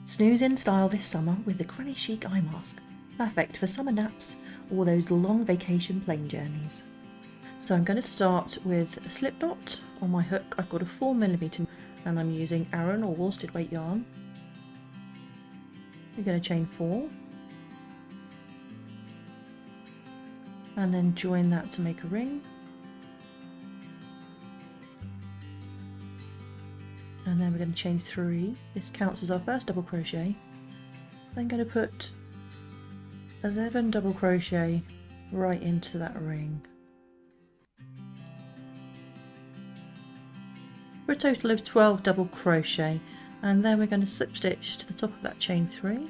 Snooze in style this summer with the Granny Chic Eye Mask. Perfect for summer naps or those long vacation plane journeys. So I'm going to start with a slip knot on my hook. I've got a 4mm and I'm using Aran or worsted weight yarn. We're going to chain 4 and then join that to make a ring. And then we're going to chain 3. This counts as our first double crochet. Then going to put 11 double crochet right into that ring for a total of 12 double crochet, and then we're going to slip stitch to the top of that chain 3,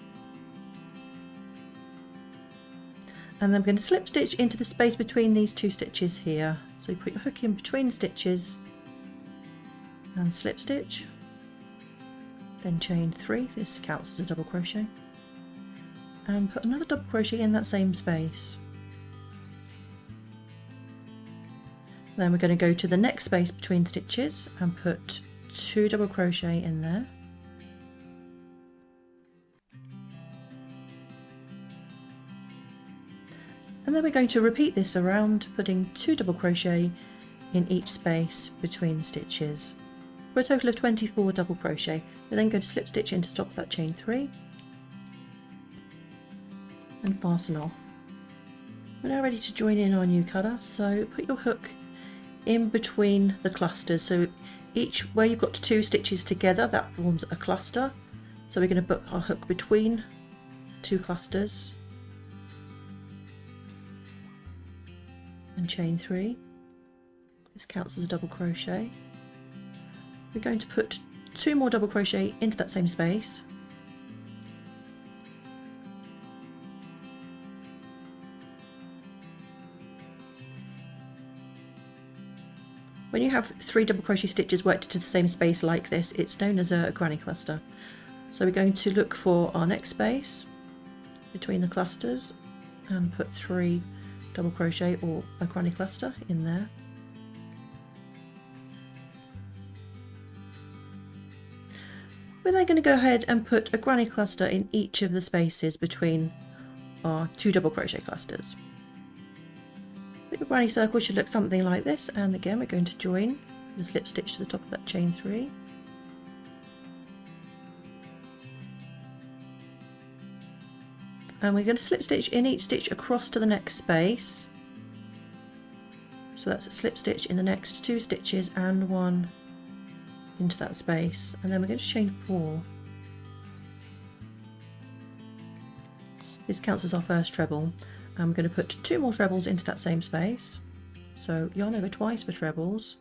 and then we're going to slip stitch into the space between these 2 stitches here. So you put your hook in between the stitches and slip stitch, then chain 3, this counts as a double crochet, and put another double crochet in that same space. Then we're going to go to the next space between stitches and put 2 double crochet in there. And then we're going to repeat this around, putting 2 double crochet in each space between the stitches for a total of 24 double crochet. We're then going to slip stitch into the top of that chain 3 and fasten off. We're now ready to join in our new colour, so put your hook in between the clusters. So each where you've got 2 stitches together, that forms a cluster. So we're going to put our hook between 2 clusters and chain 3. This counts as a double crochet. We're going to put 2 more double crochet into that same space. When you have 3 double crochet stitches worked into the same space like this, it's known as a granny cluster. So we're going to look for our next space between the clusters and put 3 double crochet or a granny cluster in there. We're then going to go ahead and put a granny cluster in each of the spaces between our 2 double crochet clusters. The granny circle should look something like this, and again we're going to join the slip stitch to the top of that chain 3. And we're going to slip stitch in each stitch across to the next space. So that's a slip stitch in the next 2 stitches and 1 into that space, and then we're going to chain 4. This counts as our first treble, and we're going to put 2 more trebles into that same space. So yarn over twice for trebles,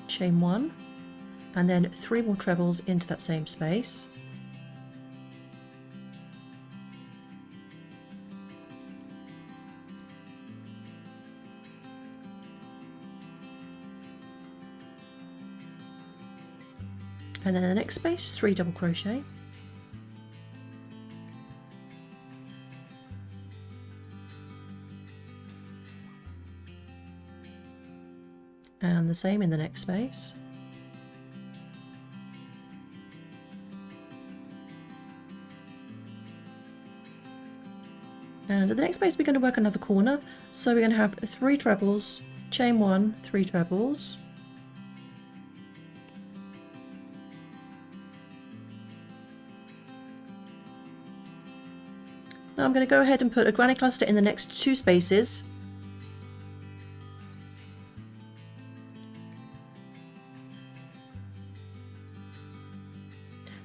chain 1, and then 3 more trebles into that same space. And then in the next space, 3 double crochet. And the same in the next space. And at the next space we're going to work another corner. So we're going to have 3 trebles, chain 1, 3 trebles. Now I'm going to go ahead and put a granny cluster in the next 2 spaces.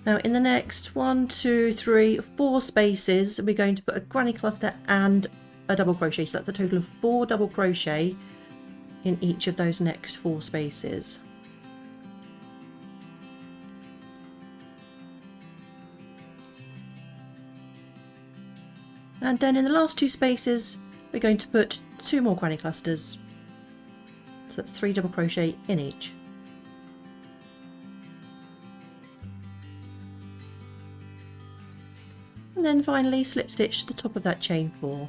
Now in the next 1, 2, 3, 4 spaces we're going to put a granny cluster and a double crochet, so that's a total of 4 double crochet in each of those next 4 spaces. And then in the last 2 spaces we're going to put 2 more granny clusters, so that's 3 double crochet in each. And then finally slip stitch to the top of that chain 4.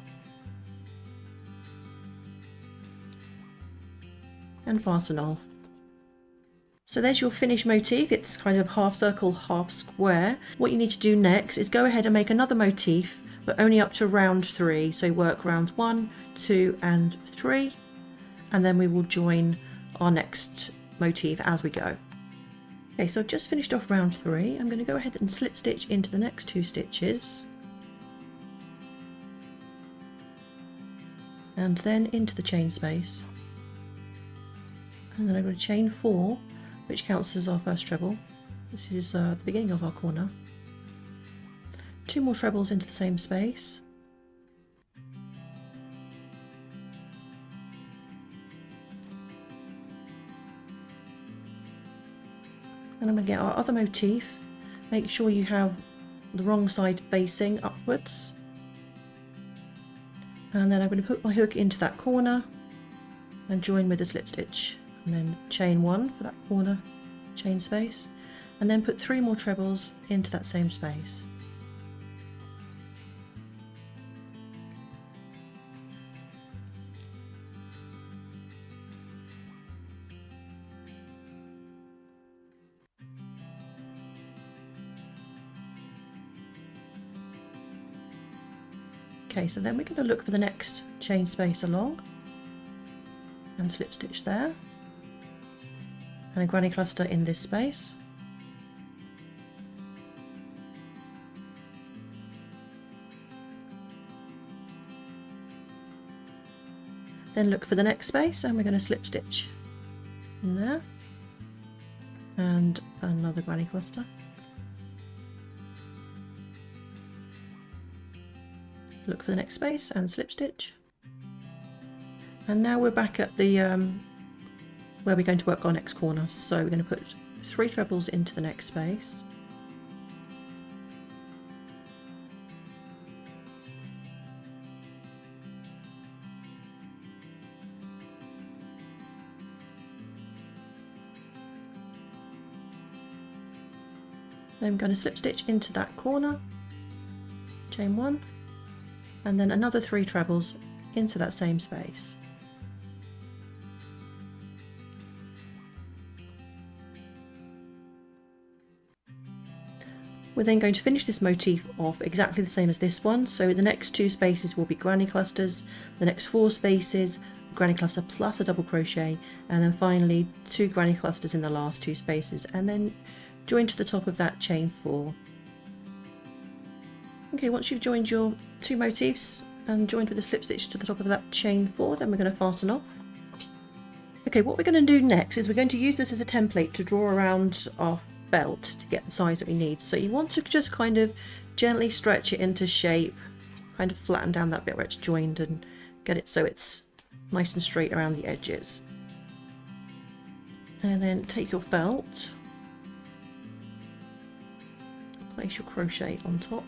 and fasten off. So there's your finished motif. It's kind of half circle, half square. What you need to do next is go ahead and make another motif, but only up to round 3. So work rounds 1, 2 and 3, and then we will join our next motif as we go. Okay, so I've just finished off round 3. I'm going to go ahead and slip stitch into the next 2 stitches, and then into the chain space, and then I'm going to chain 4, which counts as our first treble. This is the beginning of our corner. 2 more trebles into the same space, and I'm going to get our other motif. Make sure you have the wrong side facing upwards, and then I'm going to put my hook into that corner and join with a slip stitch, and then chain 1 for that corner chain space, and then put 3 more trebles into that same space. Okay, so then we're going to look for the next chain space along and slip stitch there, and a granny cluster in this space. Then look for the next space, and we're going to slip stitch in there, and another granny cluster. Look for the next space and slip stitch, and now we're back at the where we're going to work our next corner. So we're going to put 3 trebles into the next space, then I'm going to slip stitch into that corner, chain 1, and then another 3 trebles into that same space. We're then going to finish this motif off exactly the same as this one. So the next 2 spaces will be granny clusters, the next 4 spaces granny cluster plus a double crochet, and then finally 2 granny clusters in the last 2 spaces, and then join to the top of that chain 4. Okay, once you've joined your 2 motifs and joined with a slip stitch to the top of that chain 4, then we're going to fasten off. Okay, what we're going to do next is we're going to use this as a template to draw around our belt to get the size that we need. So you want to just kind of gently stretch it into shape, kind of flatten down that bit where it's joined and get it so it's nice and straight around the edges. And then take your felt, place your crochet on top.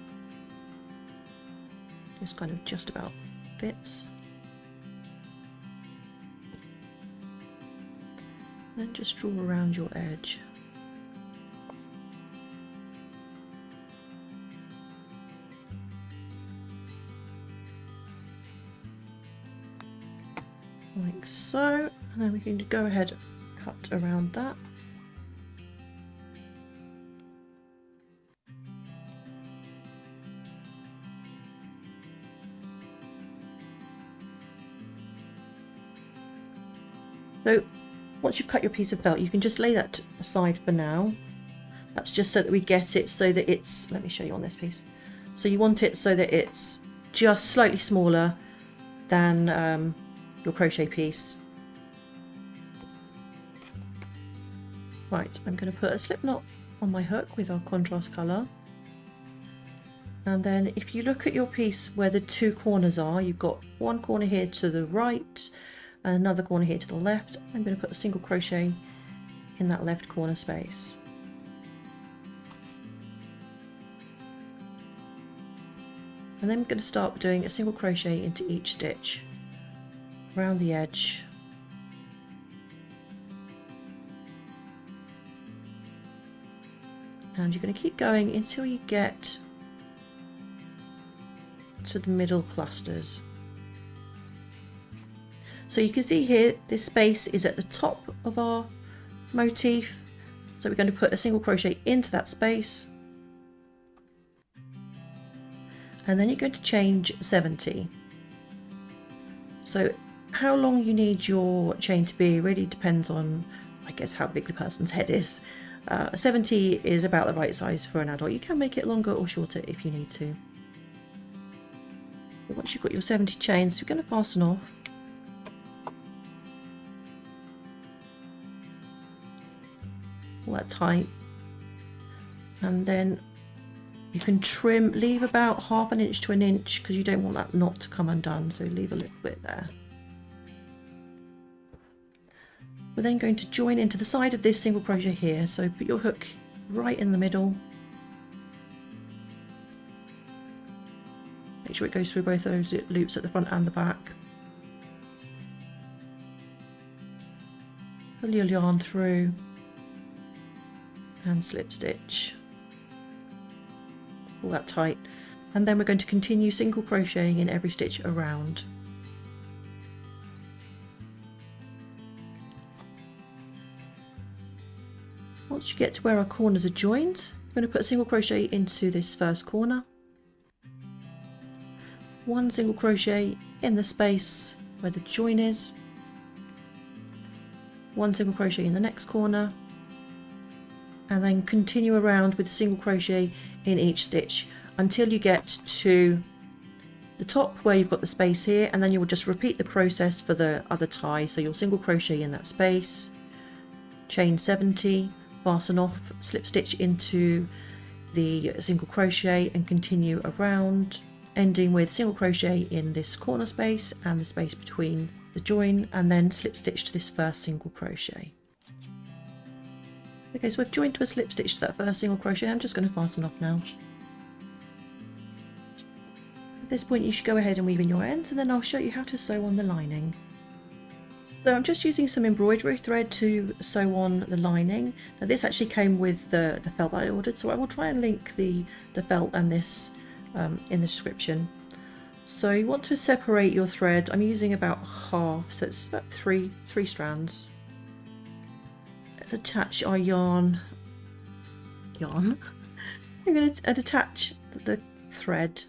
This kind of just about fits. Then just draw around your edge. Like so, and then we can go ahead and cut around that. So once you've cut your piece of felt, you can just lay that aside for now. That's just so that we get it so that it's, let me show you on this piece. So you want it so that it's just slightly smaller than your crochet piece. Right, I'm going to put a slip knot on my hook with our contrast colour. And then if you look at your piece where the 2 corners are, you've got one corner here to the right and another corner here to the left. I'm going to put a single crochet in that left corner space. And then I'm going to start doing a single crochet into each stitch around the edge. And you're going to keep going until you get to the middle clusters. So you can see here this space is at the top of our motif, so we're going to put a single crochet into that space, and then you're going to change 70. So how long you need your chain to be really depends on, I guess, how big the person's head is. 70 is about the right size for an adult. You can make it longer or shorter if you need to. But once you've got your 70 chains, you're going to fasten off. All that tight, and then you can trim, leave about ½ an inch to an inch because you don't want that knot to come undone, so leave a little bit there. We're then going to join into the side of this single crochet here, so put your hook right in the middle. Make sure it goes through both those loops at the front and the back. Pull your yarn through and slip stitch. Pull that tight, and then we're going to continue single crocheting in every stitch around. Once you get to where our corners are joined, we're going to put a single crochet into this first corner, one single crochet in the space where the join is, one single crochet in the next corner, and then continue around with a single crochet in each stitch until you get to the top where you've got the space here, and then you will just repeat the process for the other tie. So you'll single crochet in that space, chain 70, fasten off, slip stitch into the single crochet and continue around, ending with single crochet in this corner space and the space between the join, and then slip stitch to this first single crochet. Okay, so we've joined to a slip stitch to that first single crochet. I'm just going to fasten off now. At this point you should go ahead and weave in your ends, and then I'll show you how to sew on the lining. So I'm just using some embroidery thread to sew on the lining. Now this actually came with the felt that I ordered, so I will try and link the felt and this in the description. So you want to separate your thread. I'm using about half, so it's about three strands. Let's attach our yarn. I'm going to attach the thread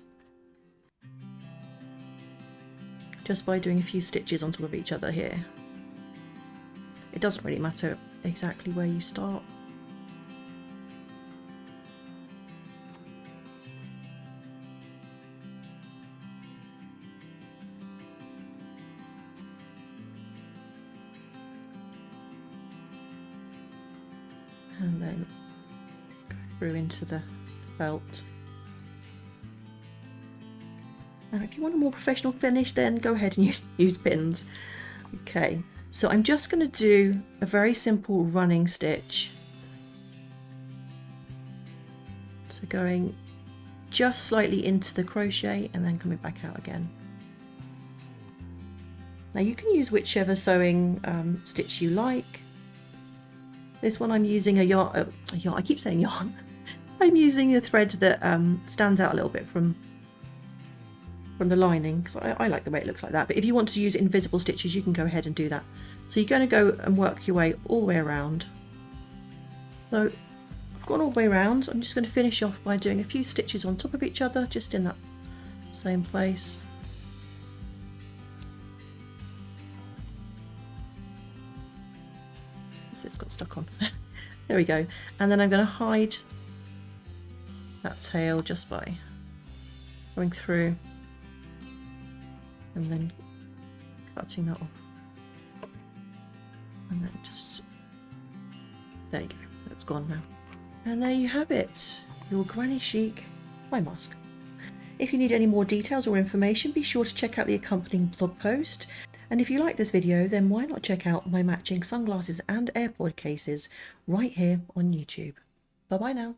just by doing a few stitches on top of each other here. It doesn't really matter exactly where you start. And then go through into the felt. Now if you want a more professional finish, then go ahead and use pins. Okay, so I'm just going to do a very simple running stitch. So going just slightly into the crochet and then coming back out again. Now you can use whichever sewing stitch you like. This one I'm using a yarn, I keep saying yarn. I'm using a thread that stands out a little bit from the lining, because I like the way it looks like that. But if you want to use invisible stitches, you can go ahead and do that. So you're going to go and work your way all the way around. So I've gone all the way around. I'm just going to finish off by doing a few stitches on top of each other, just in that same place. It's got stuck on. There we go. And then I'm going to hide that tail just by going through and then cutting that off, and then just, there you go, that's gone now. And there you have it, your granny chic eye mask. If you need any more details or information, be sure to check out the accompanying blog post. And if you like this video, then why not check out my matching sunglasses and AirPod cases right here on YouTube. Bye bye now.